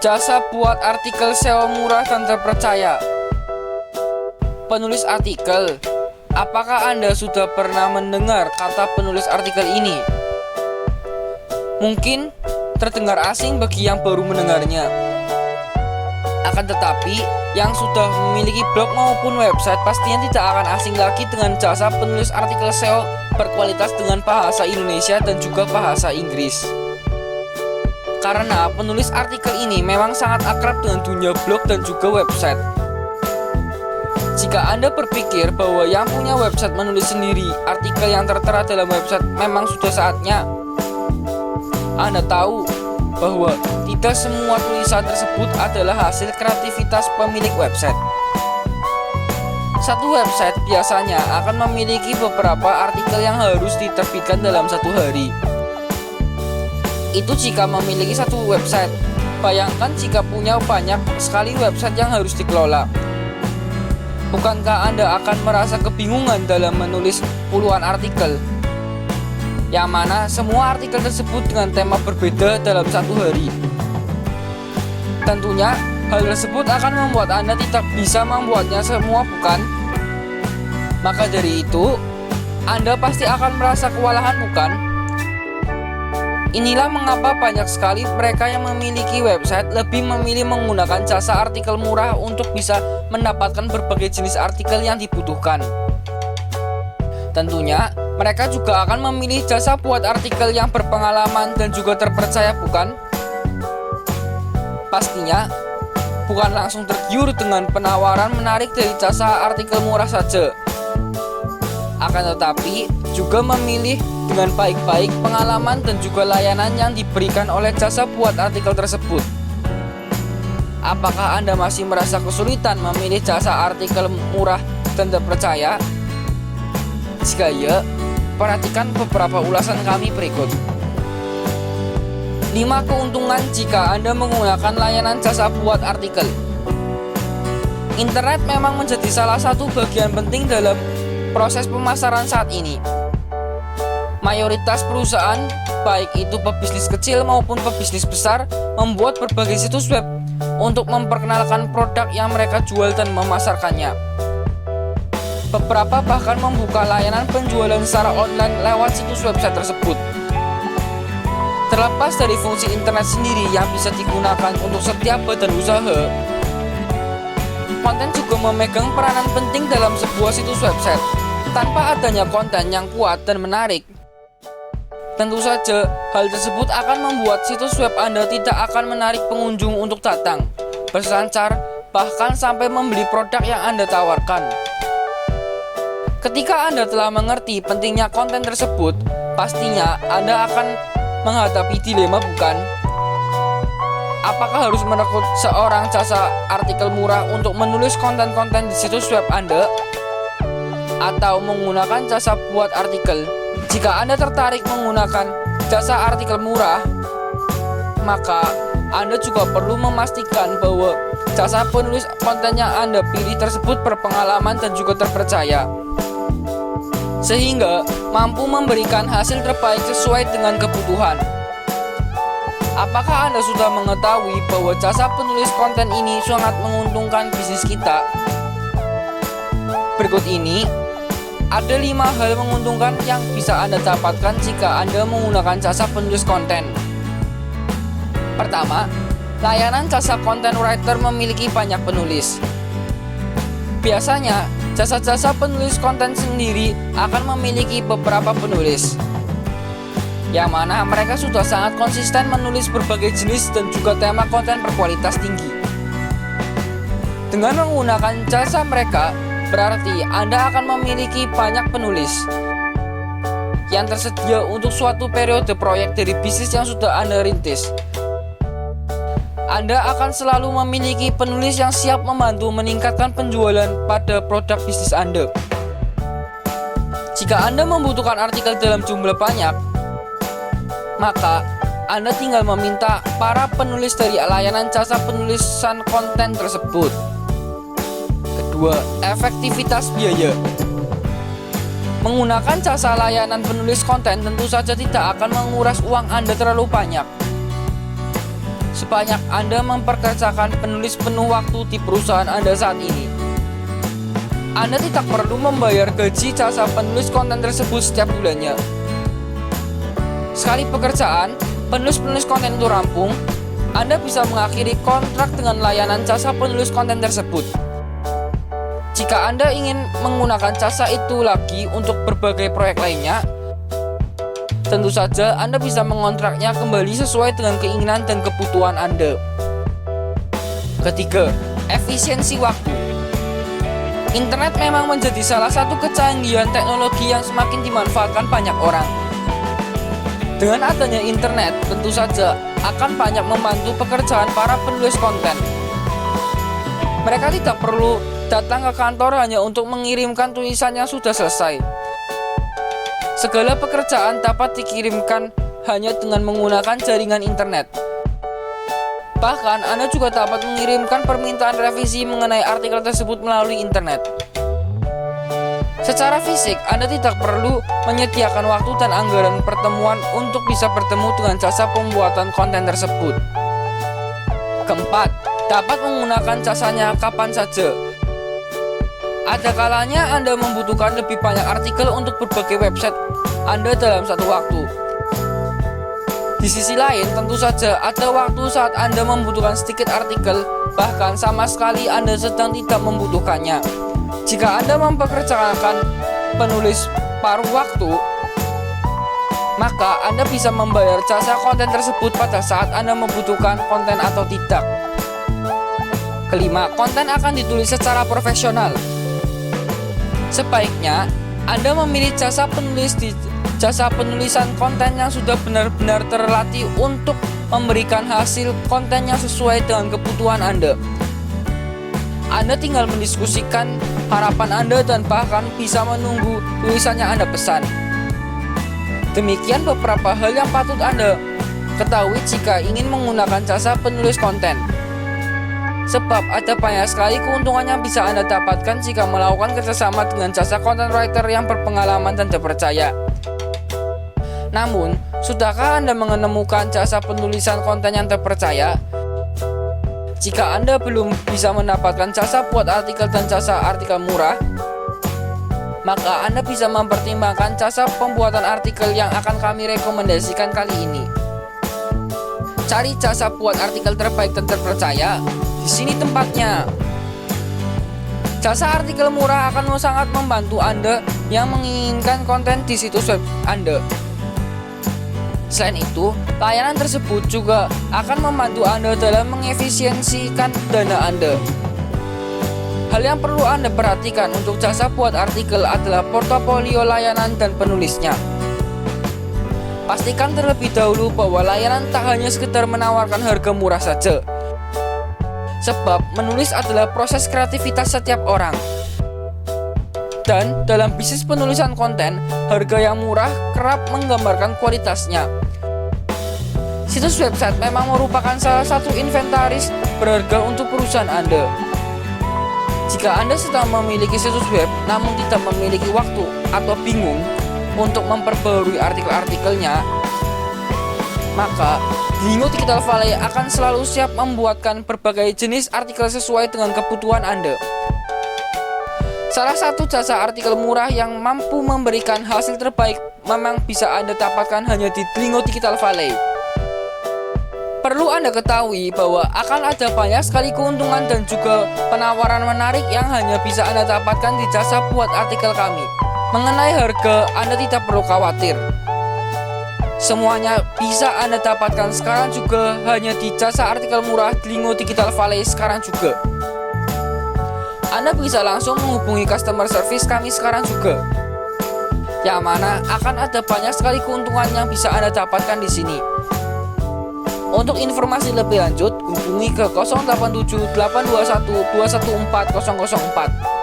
Jasa buat artikel SEO murah dan terpercaya. Penulis artikel, apakah Anda sudah pernah mendengar kata penulis artikel ini? Mungkin terdengar asing bagi yang baru mendengarnya. Akan tetapi, yang sudah memiliki blog maupun website pastinya tidak akan asing lagi dengan jasa penulis artikel SEO berkualitas dengan bahasa Indonesia dan juga bahasa Inggris. Karena penulis artikel ini memang sangat akrab dengan dunia blog dan juga website. Jika Anda berpikir bahwa yang punya website menulis sendiri artikel yang tertera dalam website memang sudah saatnya, Anda tahu bahwa tidak semua tulisan tersebut adalah hasil kreativitas pemilik website. Satu website biasanya akan memiliki beberapa artikel yang harus diterbitkan dalam satu hari. Itu jika memiliki satu website. Bayangkan jika punya banyak sekali website yang harus dikelola. Bukankah Anda akan merasa kebingungan dalam menulis puluhan artikel, yang mana semua artikel tersebut dengan tema berbeda dalam satu hari? Tentunya hal tersebut akan membuat Anda tidak bisa membuatnya semua, bukan? Maka dari itu, Anda pasti akan merasa kewalahan, bukan? Inilah mengapa banyak sekali mereka yang memiliki website lebih memilih menggunakan jasa artikel murah untuk bisa mendapatkan berbagai jenis artikel yang dibutuhkan. Tentunya, mereka juga akan memilih jasa buat artikel yang berpengalaman dan juga terpercaya, bukan? Pastinya, bukan langsung tergiur dengan penawaran menarik dari jasa artikel murah saja. Akan tetapi, juga memilih dengan baik-baik pengalaman dan juga layanan yang diberikan oleh jasa buat artikel tersebut. Apakah Anda masih merasa kesulitan memilih jasa artikel murah dan terpercaya? Jika iya, perhatikan beberapa ulasan kami berikut. 5 keuntungan jika Anda menggunakan layanan jasa buat artikel. Internet memang menjadi salah satu bagian penting dalam proses pemasaran saat ini. Mayoritas perusahaan, baik itu pebisnis kecil maupun pebisnis besar, membuat berbagai situs web untuk memperkenalkan produk yang mereka jual dan memasarkannya. Beberapa bahkan membuka layanan penjualan secara online lewat situs website tersebut. Terlepas dari fungsi internet sendiri yang bisa digunakan untuk setiap badan usaha, konten juga memegang peranan penting dalam sebuah situs website. Tanpa adanya konten yang kuat dan menarik, tentu saja hal tersebut akan membuat situs web Anda tidak akan menarik pengunjung untuk datang, berselancar, bahkan sampai membeli produk yang Anda tawarkan. Ketika Anda telah mengerti pentingnya konten tersebut, pastinya Anda akan menghadapi dilema, bukan? Apakah harus merekrut seorang jasa artikel murah untuk menulis konten-konten di situs web Anda? Atau menggunakan jasa buat artikel? Jika Anda tertarik menggunakan jasa artikel murah, maka Anda juga perlu memastikan bahwa jasa penulis konten yang Anda pilih tersebut berpengalaman dan juga terpercaya, sehingga mampu memberikan hasil terbaik sesuai dengan kebutuhan. Apakah Anda sudah mengetahui bahwa jasa penulis konten ini sangat menguntungkan bisnis kita? Berikut ini ada 5 hal menguntungkan yang bisa Anda dapatkan jika Anda menggunakan jasa penulis konten. Pertama, layanan jasa content writer memiliki banyak penulis. Biasanya, jasa-jasa penulis konten sendiri akan memiliki beberapa penulis, yang mana mereka sudah sangat konsisten menulis berbagai jenis dan juga tema konten berkualitas tinggi. Dengan menggunakan jasa mereka, berarti Anda akan memiliki banyak penulis yang tersedia untuk suatu periode proyek dari bisnis yang sudah Anda rintis. Anda akan selalu memiliki penulis yang siap membantu meningkatkan penjualan pada produk bisnis Anda. Jika Anda membutuhkan artikel dalam jumlah banyak, maka Anda tinggal meminta para penulis dari layanan jasa penulisan konten tersebut. Kedua, efektivitas biaya. Menggunakan jasa layanan penulis konten tentu saja tidak akan menguras uang Anda terlalu banyak. sebanyak Anda mempekerjakan penulis penuh waktu di perusahaan Anda saat ini. Anda tidak perlu membayar gaji jasa penulis konten tersebut setiap bulannya. Sekali pekerjaan, penulis konten itu rampung, Anda bisa mengakhiri kontrak dengan layanan jasa penulis konten tersebut. Jika Anda ingin menggunakan jasa itu lagi untuk berbagai proyek lainnya, tentu saja Anda bisa mengontraknya kembali sesuai dengan keinginan dan kebutuhan Anda. Ketiga, efisiensi waktu. Internet memang menjadi salah satu kecanggihan teknologi yang semakin dimanfaatkan banyak orang. Dengan adanya internet, tentu saja akan banyak membantu pekerjaan para penulis konten. Mereka tidak perlu datang ke kantor hanya untuk mengirimkan tulisan yang sudah selesai. Segala pekerjaan dapat dikirimkan hanya dengan menggunakan jaringan internet. Bahkan, Anda juga dapat mengirimkan permintaan revisi mengenai artikel tersebut melalui internet. Secara fisik, Anda tidak perlu menyediakan waktu dan anggaran pertemuan untuk bisa bertemu dengan jasa pembuatan konten tersebut. Keempat, dapat menggunakan jasanya kapan saja. Ada kalanya Anda membutuhkan lebih banyak artikel untuk berbagai website Anda dalam satu waktu. Di sisi lain, tentu saja ada waktu saat Anda membutuhkan sedikit artikel, bahkan sama sekali Anda sedang tidak membutuhkannya. Jika Anda mempekerjakan penulis paruh waktu, maka Anda bisa membayar jasa konten tersebut pada saat Anda membutuhkan konten atau tidak. Kelima, konten akan ditulis secara profesional. Sebaiknya Anda memilih jasa penulis di jasa penulisan konten yang sudah benar-benar terlatih untuk memberikan hasil konten yang sesuai dengan kebutuhan Anda. Anda tinggal mendiskusikan harapan Anda dan bahkan bisa menunggu tulisan yang Anda pesan. Demikian beberapa hal yang patut Anda ketahui jika ingin menggunakan jasa penulis konten. Sebab ada banyak sekali keuntungan yang bisa Anda dapatkan jika melakukan kerjasama dengan jasa content writer yang berpengalaman dan terpercaya. Namun, sudahkah Anda menemukan jasa penulisan konten yang terpercaya? Jika Anda belum bisa mendapatkan jasa buat artikel dan jasa artikel murah, maka Anda bisa mempertimbangkan jasa pembuatan artikel yang akan kami rekomendasikan kali ini. Cari jasa buat artikel terbaik dan terpercaya. Di sini tempatnya. Jasa artikel murah akan sangat membantu Anda yang menginginkan konten di situs web Anda. Selain itu, layanan tersebut juga akan membantu Anda dalam mengefisiensikan dana Anda. Hal yang perlu Anda perhatikan untuk jasa buat artikel adalah portofolio layanan dan penulisnya. Pastikan terlebih dahulu bahwa layanan tak hanya sekedar menawarkan harga murah saja. Sebab menulis adalah proses kreativitas setiap orang. Dan dalam bisnis penulisan konten, harga yang murah kerap menggambarkan kualitasnya. Situs website memang merupakan salah satu inventaris berharga untuk perusahaan Anda. Jika Anda sedang memiliki situs web namun tidak memiliki waktu atau bingung untuk memperbarui artikel-artikelnya, maka Dlingo Digital Valley akan selalu siap membuatkan berbagai jenis artikel sesuai dengan kebutuhan Anda. Salah satu jasa artikel murah yang mampu memberikan hasil terbaik memang bisa Anda dapatkan hanya di Dlingo Digital Valley. Perlu Anda ketahui bahwa akan ada banyak sekali keuntungan dan juga penawaran menarik yang hanya bisa Anda dapatkan di jasa buat artikel kami. Mengenai harga, Anda tidak perlu khawatir. Semuanya bisa Anda dapatkan sekarang juga hanya di jasa artikel murah Dlingo Digital Valley sekarang juga. Anda bisa langsung menghubungi customer service kami sekarang juga. Yang mana akan ada banyak sekali keuntungan yang bisa Anda dapatkan di sini. Untuk informasi lebih lanjut, hubungi ke 087 821 214 004.